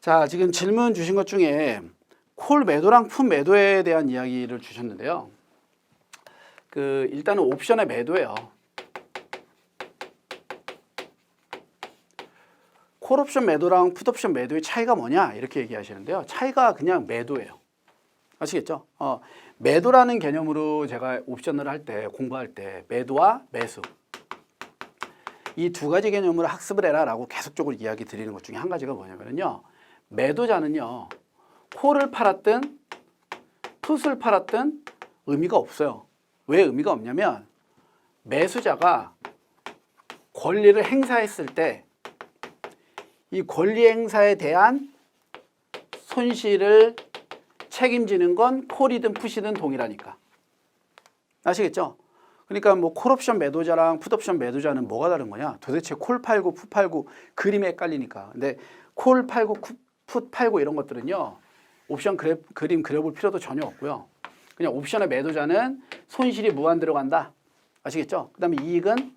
자, 지금 질문 주신 것 중에 콜 매도랑 풋 매도에 대한 이야기를 주셨는데요. 일단은 옵션의 매도예요. 콜 옵션 매도랑 풋 옵션 매도의 차이가 뭐냐 이렇게 얘기하시는데요. 차이가 그냥 매도예요. 아시겠죠? 매도라는 개념으로 제가 옵션을 할 때, 공부할 때 매도와 매수 이 두 가지 개념으로 학습을 해라 라고 계속적으로 이야기 드리는 것 중에 한 가지가 뭐냐면요, 매도자는요 콜을 팔았든 풋을 팔았든 의미가 없어요. 왜 의미가 없냐면 매수자가 권리를 행사했을 때 이 권리 행사에 대한 손실을 책임지는 건 콜이든 풋이든 동일하니까. 아시겠죠? 그러니까 뭐 콜옵션 매도자랑 풋옵션 매도자는 뭐가 다른 거냐? 도대체 콜 팔고 풋 팔고 그림에 헷갈리니까. 근데 콜 팔고 풋 팔고 이런 것들은요, 옵션 그림 그려볼 필요도 전혀 없고요. 그냥 옵션의 매도자는 손실이 무한 들어간다. 아시겠죠? 그 다음에 이익은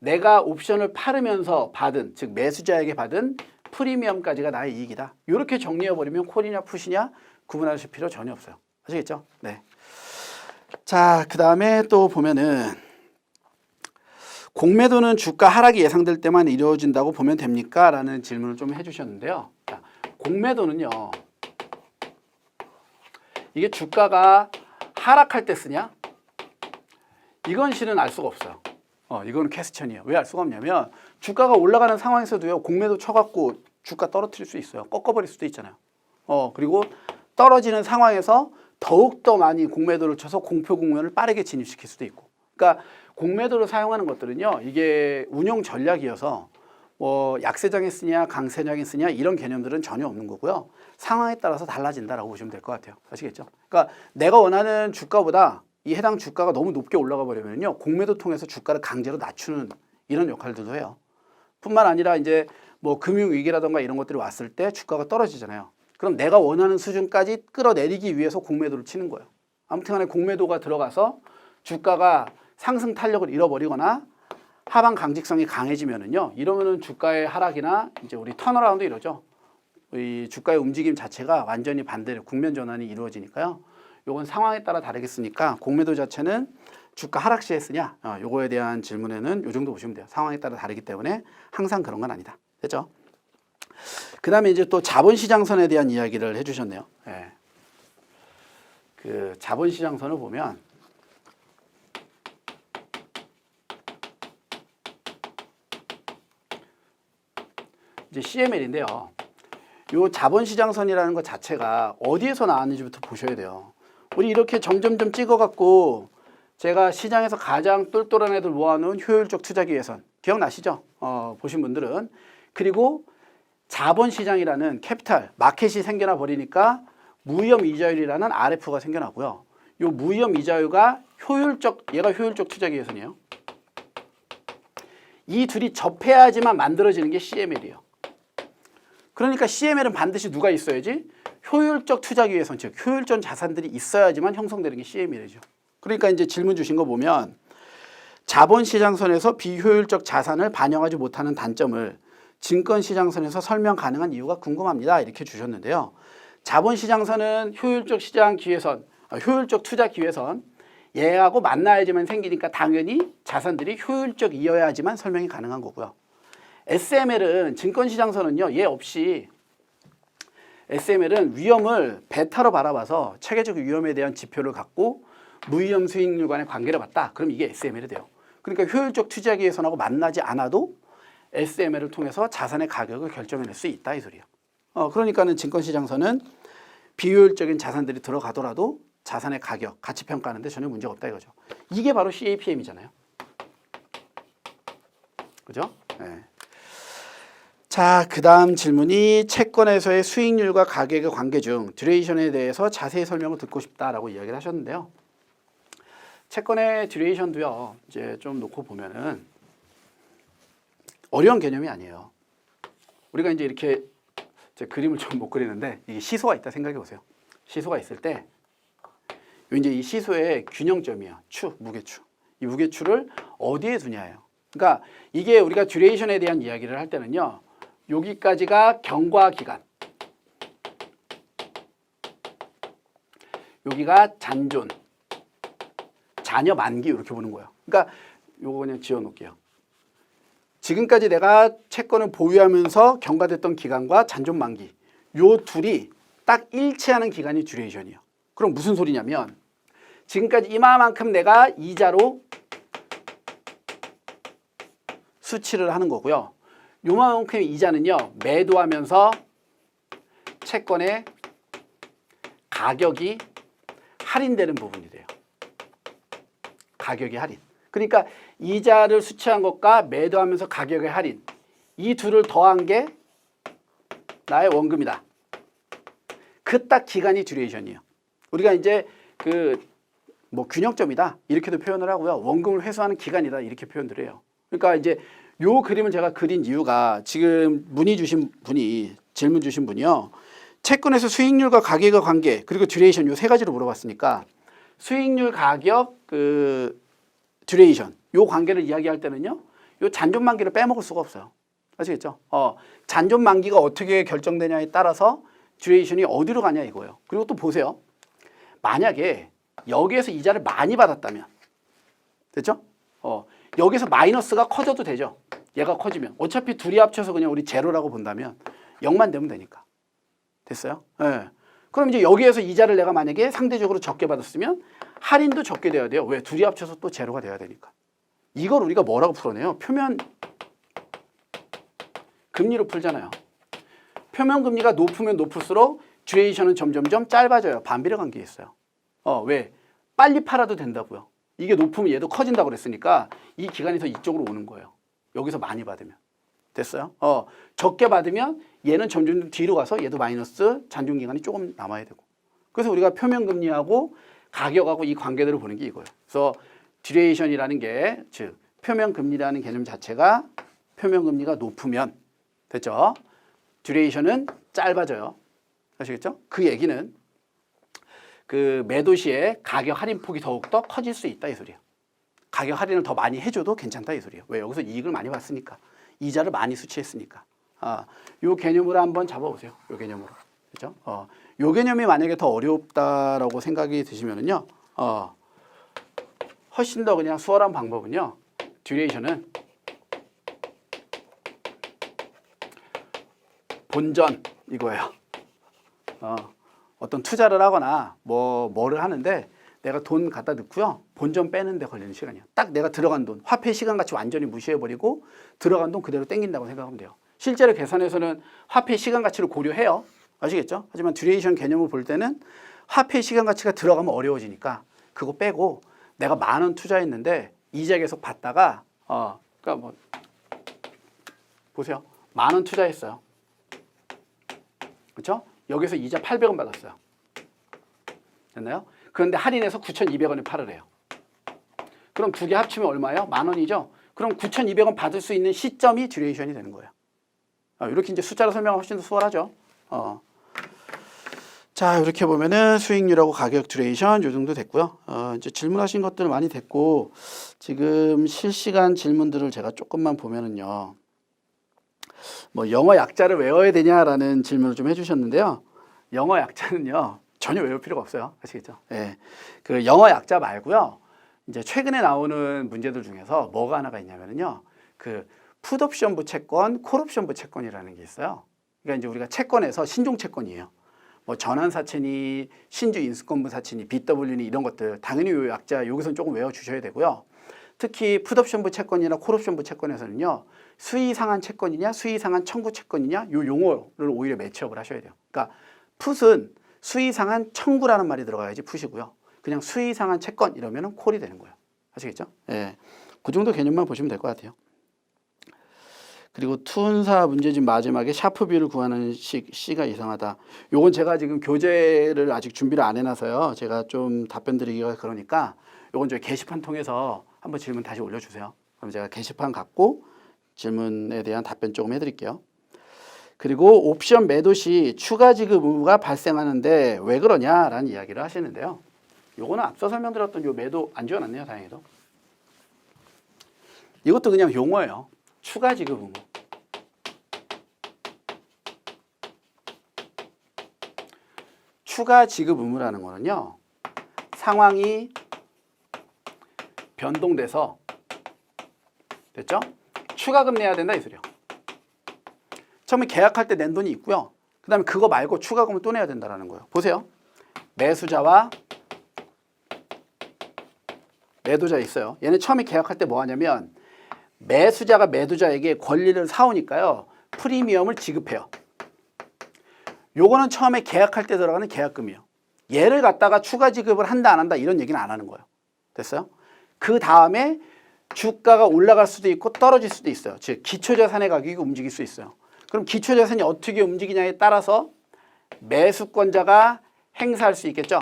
내가 옵션을 팔으면서 받은, 즉 매수자에게 받은 프리미엄까지가 나의 이익이다. 이렇게 정리해버리면 콜이냐 풋이냐 구분하실 필요 전혀 없어요. 아시겠죠? 네. 자, 그 다음에 또 보면은 공매도는 주가 하락이 예상될 때만 이루어진다고 보면 됩니까? 라는 질문을 좀 해주셨는데요. 자, 공매도는요, 이게 주가가 하락할 때 쓰냐? 이건 실은 알 수가 없어요. 이거는 퀘스천이에요. 왜 알 수가 없냐면 주가가 올라가는 상황에서도요, 공매도 쳐갖고 주가 떨어뜨릴 수 있어요. 꺾어버릴 수도 있잖아요. 그리고 떨어지는 상황에서 더욱더 많이 공매도를 쳐서 공표 국면을 빠르게 진입시킬 수도 있고. 그러니까 공매도를 사용하는 것들은요, 이게 운용 전략이어서 뭐 약세장에 쓰냐 강세장에 쓰냐 이런 개념들은 전혀 없는 거고요. 상황에 따라서 달라진다라고 보시면 될 것 같아요. 아시겠죠? 그러니까 내가 원하는 주가보다 이 해당 주가가 너무 높게 올라가 버리면요, 공매도 통해서 주가를 강제로 낮추는 이런 역할들도 해요. 뿐만 아니라 이제 뭐 금융위기라든가 이런 것들이 왔을 때 주가가 떨어지잖아요. 그럼 내가 원하는 수준까지 끌어내리기 위해서 공매도를 치는 거예요. 아무튼 간에 공매도가 들어가서 주가가 상승 탄력을 잃어버리거나 하방 강직성이 강해지면은요, 이러면은 주가의 하락이나 이제 우리 턴어라운드 이러죠. 이 주가의 움직임 자체가 완전히 반대로 국면 전환이 이루어지니까요. 요건 상황에 따라 다르겠으니까 공매도 자체는 주가 하락 시에 쓰냐? 요거에 대한 질문에는 요 정도 보시면 돼요. 상황에 따라 다르기 때문에 항상 그런 건 아니다. 됐죠? 그 다음에 이제 또 자본시장선에 대한 이야기를 해주셨네요. 예. 그 자본시장선을 보면 이제 CML인데요. 요 자본시장선이라는 것 자체가 어디에서 나왔는지부터 보셔야 돼요. 우리 이렇게 점점점 찍어갖고 제가 시장에서 가장 똘똘한 애들 모아놓은 효율적 투자기회선 기억나시죠? 보신 분들은. 그리고 자본시장이라는 캐피탈, 마켓이 생겨나 버리니까 무위험 이자율이라는 RF가 생겨나고요. 요 무위험 이자율가 얘가 효율적 투자기회선이에요. 이 둘이 접해야지만 만들어지는 게 CML이에요. 그러니까 CML은 반드시 누가 있어야지? 효율적 투자기회선, 즉 효율적 자산들이 있어야지만 형성되는 게 CML이죠. 그러니까 이제 질문 주신 거 보면 자본시장선에서 비효율적 자산을 반영하지 못하는 단점을 증권시장선에서 설명 가능한 이유가 궁금합니다. 이렇게 주셨는데요. 자본시장선은 효율적 시장 기회선, 효율적 투자 기회선, 얘하고 만나야지만 생기니까 당연히 자산들이 효율적이어야지만 설명이 가능한 거고요. SML은 증권시장선은요, 얘 없이 SML은 위험을 베타로 바라봐서 체계적 위험에 대한 지표를 갖고 무위험 수익률 간의 관계를 봤다. 그럼 이게 SML이 돼요. 그러니까 효율적 투자기회선하고 만나지 않아도 SML을 통해서 자산의 가격을 결정해낼 수 있다 이 소리예요. 그러니까는 증권시장선은 비효율적인 자산들이 들어가더라도 자산의 가격, 가치 평가하는데 전혀 문제가 없다 이거죠. 이게 바로 CAPM이잖아요. 그죠? 네. 자, 그 다음 질문이 채권에서의 수익률과 가격의 관계 중 듀레이션에 대해서 자세히 설명을 듣고 싶다라고 이야기를 하셨는데요. 채권의 듀레이션도요, 이제 좀 놓고 보면은 어려운 개념이 아니에요. 우리가 이제 이렇게 이제 그림을 좀 못 그리는데 이게 시소가 있다 생각해 보세요. 시소가 있을 때 이제 이 시소의 균형점이야. 추, 무게추. 이 무게추를 어디에 두냐예요. 그러니까 이게 우리가 듀레이션에 대한 이야기를 할 때는요, 여기까지가 경과 기간. 여기가 잔존. 잔여 만기 이렇게 보는 거예요. 그러니까 요거 그냥 지워 놓을게요. 지금까지 내가 채권을 보유하면서 경과됐던 기간과 잔존 만기. 요 둘이 딱 일치하는 기간이 듀레이션이에요. 그럼 무슨 소리냐면 지금까지 이만큼 내가 이자로 수취를 하는 거고요. 요만큼 이자는요. 매도하면서 채권의 가격이 할인되는 부분이 돼요. 가격이 할인. 그러니까 이자를 수취한 것과 매도하면서 가격의 할인. 이 둘을 더한 게 나의 원금이다. 그 딱 기간이 듀레이션이에요. 우리가 이제 균형점이다 이렇게도 표현을 하고요. 원금을 회수하는 기간이다 이렇게 표현을 해요. 그러니까 이제 요 그림을 제가 그린 이유가 지금 질문 주신 분이요. 채권에서 수익률과 가격의 관계 그리고 듀레이션 요 세 가지로 물어봤으니까 수익률, 가격, 듀레이션 요 관계를 이야기할 때는요. 요 잔존 만기를 빼먹을 수가 없어요. 아시겠죠? 잔존 만기가 어떻게 결정되냐에 따라서 듀레이션이 어디로 가냐 이거예요. 그리고 또 보세요. 만약에 여기에서 이자를 많이 받았다면 됐죠? 여기서 마이너스가 커져도 되죠. 얘가 커지면 어차피 둘이 합쳐서 그냥 우리 제로라고 본다면 0만 되면 되니까. 됐어요? 네. 그럼 이제 여기에서 이자를 내가 만약에 상대적으로 적게 받았으면 할인도 적게 돼야 돼요. 왜? 둘이 합쳐서 또 제로가 돼야 되니까. 이걸 우리가 뭐라고 풀어내요? 표면 금리로 풀잖아요. 표면 금리가 높으면 높을수록 듀레이션은 점점점 짧아져요. 반비례 관계에 있어요. 왜? 빨리 팔아도 된다고요. 이게 높으면 얘도 커진다고 그랬으니까 이 기간이 더 이쪽으로 오는 거예요. 여기서 많이 받으면. 됐어요? 적게 받으면 얘는 점점 뒤로 가서 얘도 마이너스 잔존 기간이 조금 남아야 되고. 그래서 우리가 표면 금리하고 가격하고 이 관계들을 보는 게 이거예요. 그래서 듀레이션이라는 게 즉 표면 금리라는 개념 자체가 표면 금리가 높으면 됐죠? 듀레이션은 짧아져요. 아시겠죠? 그 얘기는 매도 시에 가격 할인폭이 더욱더 커질 수 있다 이 소리예요. 가격 할인을 더 많이 해줘도 괜찮다 이 소리예요. 왜? 여기서 이익을 많이 봤으니까. 이자를 많이 수취했으니까. 요 개념으로 한번 잡아보세요. 요 개념으로. 그죠? 요 개념이 만약에 더 어렵다라고 생각이 드시면은요. 훨씬 더 그냥 수월한 방법은요. 듀레이션은 본전 이거예요. 어떤 투자를 하거나 뭐를 하는데 내가 돈 갖다 넣고요. 본전 빼는 데 걸리는 시간이에요. 딱 내가 들어간 돈, 화폐 시간가치 완전히 무시해버리고 들어간 돈 그대로 땡긴다고 생각하면 돼요. 실제로 계산에서는 화폐 시간가치를 고려해요. 아시겠죠? 하지만 듀레이션 개념을 볼 때는 화폐 시간가치가 들어가면 어려워지니까 그거 빼고 내가 10,000원 투자했는데 이자 계속 받다가 그러니까 보세요. 10,000원 투자했어요. 그렇죠? 여기서 이자 800원 받았어요. 됐나요? 그런데 할인해서 9,200원에 팔으래요. 그럼 두 개 합치면 얼마예요? 10,000원이죠? 그럼 9,200원 받을 수 있는 시점이 듀레이션이 되는 거예요. 이렇게 이제 숫자로 설명하면 훨씬 더 수월하죠. 자, 이렇게 보면은 수익률하고 가격 듀레이션 요 정도 됐고요. 이제 질문하신 것들 많이 됐고 지금 실시간 질문들을 제가 조금만 보면은요. 영어 약자를 외워야 되냐라는 질문을 좀 해주셨는데요. 영어 약자는요 전혀 외울 필요가 없어요. 아시겠죠? 예, 그 영어 약자 말고요. 이제 최근에 나오는 문제들 중에서 뭐가 하나가 있냐면요. 풋옵션부 채권, 콜옵션부 채권이라는 게 있어요. 그러니까 이제 우리가 채권에서 신종 채권이에요. 전환사채니, 신주 인수권부 사채니, BW니 이런 것들 당연히 요 약자 여기서는 조금 외워주셔야 되고요. 특히 풋옵션부 채권이나 콜옵션부 채권에서는요. 수의상한 채권이냐 수의상한 청구 채권이냐 요 용어를 오히려 매치업을 하셔야 돼요. 그러니까 풋은 수의상한 청구라는 말이 들어가야지 풋이고요. 그냥 수의상한 채권 이러면은 콜이 되는 거예요. 아시겠죠? 예, 그 정도 개념만 보시면 될 것 같아요. 그리고 투운사 문제집 마지막에 샤프비를 구하는 C가 이상하다. 요건 제가 지금 교재를 아직 준비를 안 해놔서요. 제가 좀 답변 드리기가 그러니까 요건 저희 게시판 통해서 한번 질문 다시 올려주세요. 그럼 제가 게시판 갖고 질문에 대한 답변 조금 해드릴게요. 그리고 옵션 매도 시 추가 지급 의무가 발생하는데 왜 그러냐라는 이야기를 하시는데요. 요거는 앞서 설명드렸던 요 매도 안 지워놨네요. 다행히도. 이것도 그냥 용어예요. 추가 지급 의무. 추가 지급 의무라는 거는요. 상황이 변동돼서 됐죠? 추가금 내야 된다 이 소리요. 처음에 계약할 때 낸 돈이 있고요. 그 다음에 그거 말고 추가금을 또 내야 된다는 거예요. 보세요. 매수자와 매도자 있어요. 얘는 처음에 계약할 때 뭐 하냐면 매수자가 매도자에게 권리를 사오니까요. 프리미엄을 지급해요. 요거는 처음에 계약할 때 들어가는 계약금이에요. 얘를 갖다가 추가 지급을 한다 안 한다 이런 얘기는 안 하는 거예요. 됐어요? 그 다음에 주가가 올라갈 수도 있고 떨어질 수도 있어요. 즉 기초자산의 가격이 움직일 수 있어요. 그럼 기초자산이 어떻게 움직이냐에 따라서 매수권자가 행사할 수 있겠죠.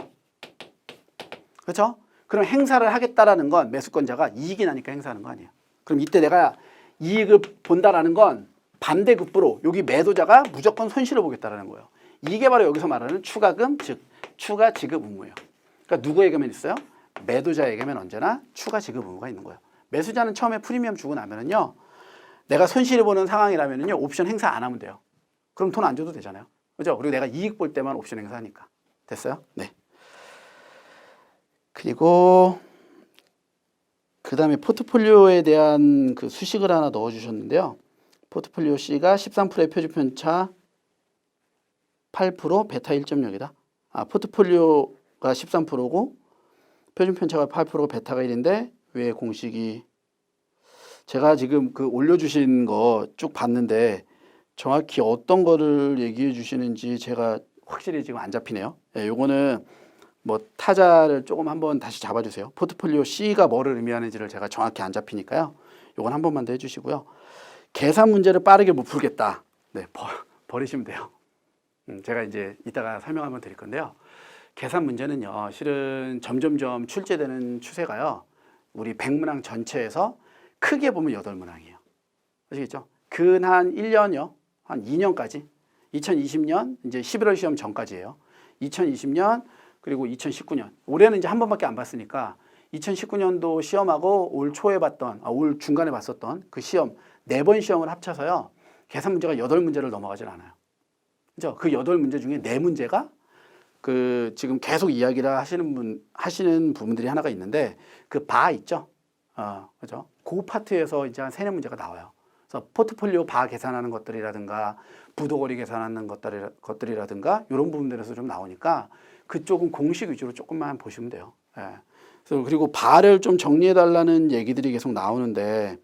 그렇죠? 그럼 행사를 하겠다라는 건 매수권자가 이익이 나니까 행사하는 거 아니에요. 그럼 이때 내가 이익을 본다라는 건 반대급부로 여기 매도자가 무조건 손실을 보겠다라는 거예요. 이게 바로 여기서 말하는 추가금, 즉 추가 지급 의무예요. 그러니까 누구에게만 있어요? 매도자에게만 언제나 추가 지급 의무가 있는 거예요. 매수자는 처음에 프리미엄 주고 나면은요, 내가 손실을 보는 상황이라면은요, 옵션 행사 안 하면 돼요. 그럼 돈 안 줘도 되잖아요. 그죠? 그리고 내가 이익 볼 때만 옵션 행사하니까. 됐어요? 네. 그리고 그 다음에 포트폴리오에 대한 그 수식을 하나 넣어주셨는데요. 포트폴리오 C가 13%의 표준편차 8% 베타 1.0이다. 포트폴리오가 13%고 표준편차가 8%고 베타가 1인데 왜 공식이 제가 지금 그 올려주신 거 쭉 봤는데 정확히 어떤 거를 얘기해 주시는지 제가 확실히 지금 안 잡히네요. 네, 요거는 뭐 타자를 조금 한번 다시 잡아주세요. 포트폴리오 C가 뭐를 의미하는지를 제가 정확히 안 잡히니까요. 요건 한 번만 더 해주시고요. 계산 문제를 빠르게 못 풀겠다. 네, 버리시면 돼요. 제가 이제 이따가 설명 한번 드릴 건데요. 계산 문제는요, 실은 점점점 출제되는 추세가요, 우리 100문항 전체에서 크게 보면 8문항이에요. 아시겠죠? 근 1년요, 한 2년까지, 2020년 이제 11월 시험 전까지예요. 2020년 그리고 2019년, 올해는 이제 한 번밖에 안 봤으니까 2019년도 시험하고 올 초에 봤던, 올 중간에 봤었던 그 시험 4번 시험을 합쳐서요, 계산 문제가 8문제를 넘어가질 않아요. 그죠? 그 8문제 중에 4문제가 그 지금 계속 이야기를 하시는 부분들이 하나가 있는데 그 바 있죠? 그죠? 그 파트에서 이제 한 3-4문제가 나와요. 그래서 포트폴리오 바 계산하는 것들이라든가 부도거리 계산하는 것들이라든가 이런 부분들에서 좀 나오니까 그쪽은 공식 위주로 조금만 보시면 돼요. 예. 그래서 그리고 바를 좀 정리해 달라는 얘기들이 계속 나오는데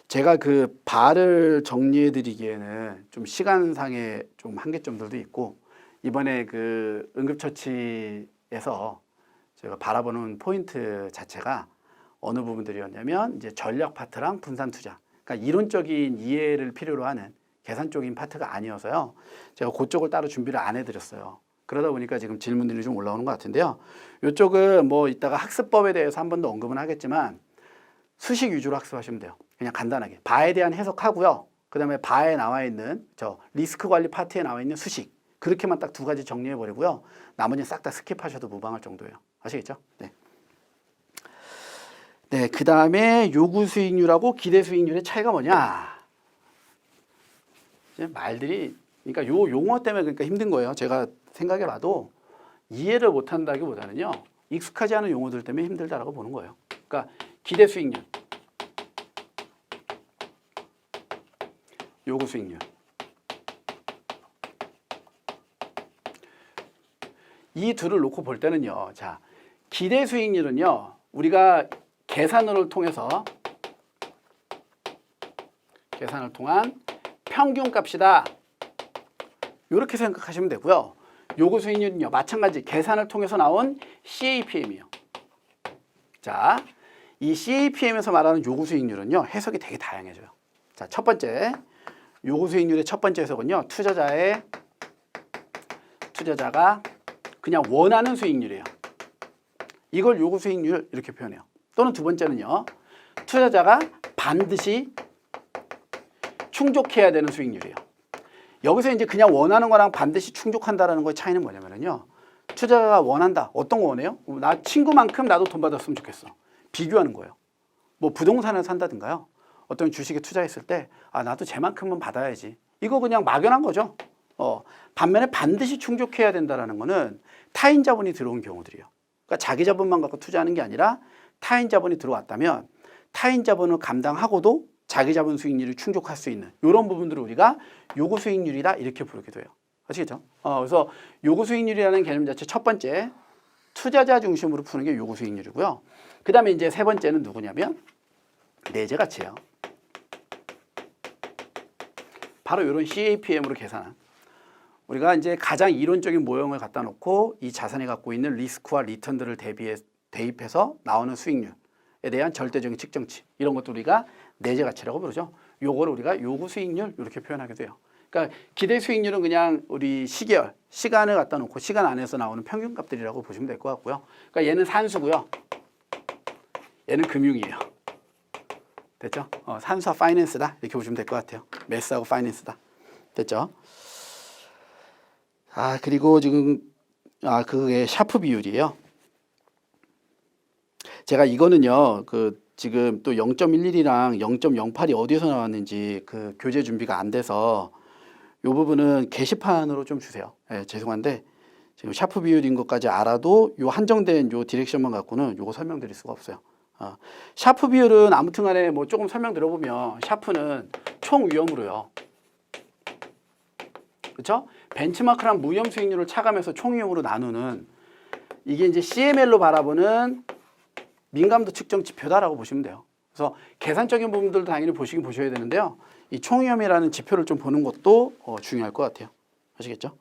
제가 그 바를 정리해 드리기에는 좀 시간상의 좀 한계점들도 있고 이번에 그 응급처치에서 제가 바라보는 포인트 자체가 어느 부분들이었냐면 이제 전략 파트랑 분산 투자, 그러니까 이론적인 이해를 필요로 하는 계산적인 파트가 아니어서요. 제가 그쪽을 따로 준비를 안 해드렸어요. 그러다 보니까 지금 질문들이 좀 올라오는 것 같은데요. 이쪽은 뭐 이따가 학습법에 대해서 한 번 더 언급은 하겠지만 수식 위주로 학습하시면 돼요. 그냥 간단하게 바에 대한 해석하고요. 그 다음에 바에 나와 있는 저 리스크 관리 파트에 나와 있는 수식, 그렇게만 딱 2가지 정리해 버리고요. 나머지는 싹 다 스킵하셔도 무방할 정도예요. 아시겠죠? 네. 네, 그 다음에 요구 수익률하고 기대 수익률의 차이가 뭐냐? 이제 말들이, 그러니까 요 용어 때문에 그러니까 힘든 거예요. 제가 생각해 봐도 이해를 못 한다기보다는요, 익숙하지 않은 용어들 때문에 힘들다라고 보는 거예요. 그러니까 기대 수익률, 요구 수익률. 이 둘을 놓고 볼 때는요, 자, 기대 수익률은요, 우리가 계산을 통한 평균값이다. 이렇게 생각하시면 되고요. 요구 수익률은요, 마찬가지 계산을 통해서 나온 CAPM이에요. 자, 이 CAPM에서 말하는 요구 수익률은요, 해석이 되게 다양해져요. 자, 첫 번째, 요구 수익률의 첫 번째 해석은요, 투자자가 그냥 원하는 수익률이에요. 이걸 요구 수익률 이렇게 표현해요. 또는 두 번째는요, 투자자가 반드시 충족해야 되는 수익률이에요. 여기서 이제 그냥 원하는 거랑 반드시 충족한다라는 거의 차이는 뭐냐면요, 투자자가 원한다. 어떤 거 원해요? 나 친구만큼 나도 돈 받았으면 좋겠어. 비교하는 거예요. 뭐 부동산을 산다든가요. 어떤 주식에 투자했을 때 나도 쟤만큼은 받아야지. 이거 그냥 막연한 거죠. 반면에 반드시 충족해야 된다는 거는 타인 자본이 들어온 경우들이에요. 그러니까 자기 자본만 갖고 투자하는 게 아니라 타인 자본이 들어왔다면 타인 자본을 감당하고도 자기 자본 수익률이 충족할 수 있는 이런 부분들을 우리가 요구 수익률이다 이렇게 부르기도 해요. 아시겠죠? 그래서 요구 수익률이라는 개념 자체 첫 번째 투자자 중심으로 푸는 게 요구 수익률이고요. 그 다음에 이제 세 번째는 누구냐면 내재 가치예요. 바로 이런 CAPM으로 계산한 우리가 이제 가장 이론적인 모형을 갖다 놓고 이 자산이 갖고 있는 리스크와 리턴들을 대입해서 나오는 수익률에 대한 절대적인 측정치 이런 것도 우리가 내재 가치라고 부르죠. 요거를 우리가 요구 수익률 이렇게 표현하기도 해요. 그러니까 기대 수익률은 그냥 우리 시계열, 시간을 갖다 놓고 시간 안에서 나오는 평균값들이라고 보시면 될 것 같고요. 그러니까 얘는 산수고요. 얘는 금융이에요. 됐죠? 산수와 파이낸스다 이렇게 보시면 될 것 같아요. 매스하고 파이낸스다. 됐죠? 그리고 지금 그게 샤프 비율이에요. 제가 이거는요 지금 또 0.11이랑 0.08이 어디서 나왔는지 그 교재 준비가 안 돼서 이 부분은 게시판으로 좀 주세요. 죄송한데 지금 샤프 비율인 것까지 알아도 요 한정된 요 디렉션만 갖고는 요거 설명드릴 수가 없어요. 샤프 비율은 아무튼간에 뭐 조금 설명 들어보면 샤프는 총 위험으로요. 그렇죠? 벤치마크랑 무위험 수익률을 차감해서 총 위험으로 나누는 이게 이제 CML로 바라보는 민감도 측정 지표다라고 보시면 돼요. 그래서 계산적인 부분들도 당연히 보셔야 되는데요. 이 총위험이라는 지표를 좀 보는 것도 중요할 것 같아요. 아시겠죠?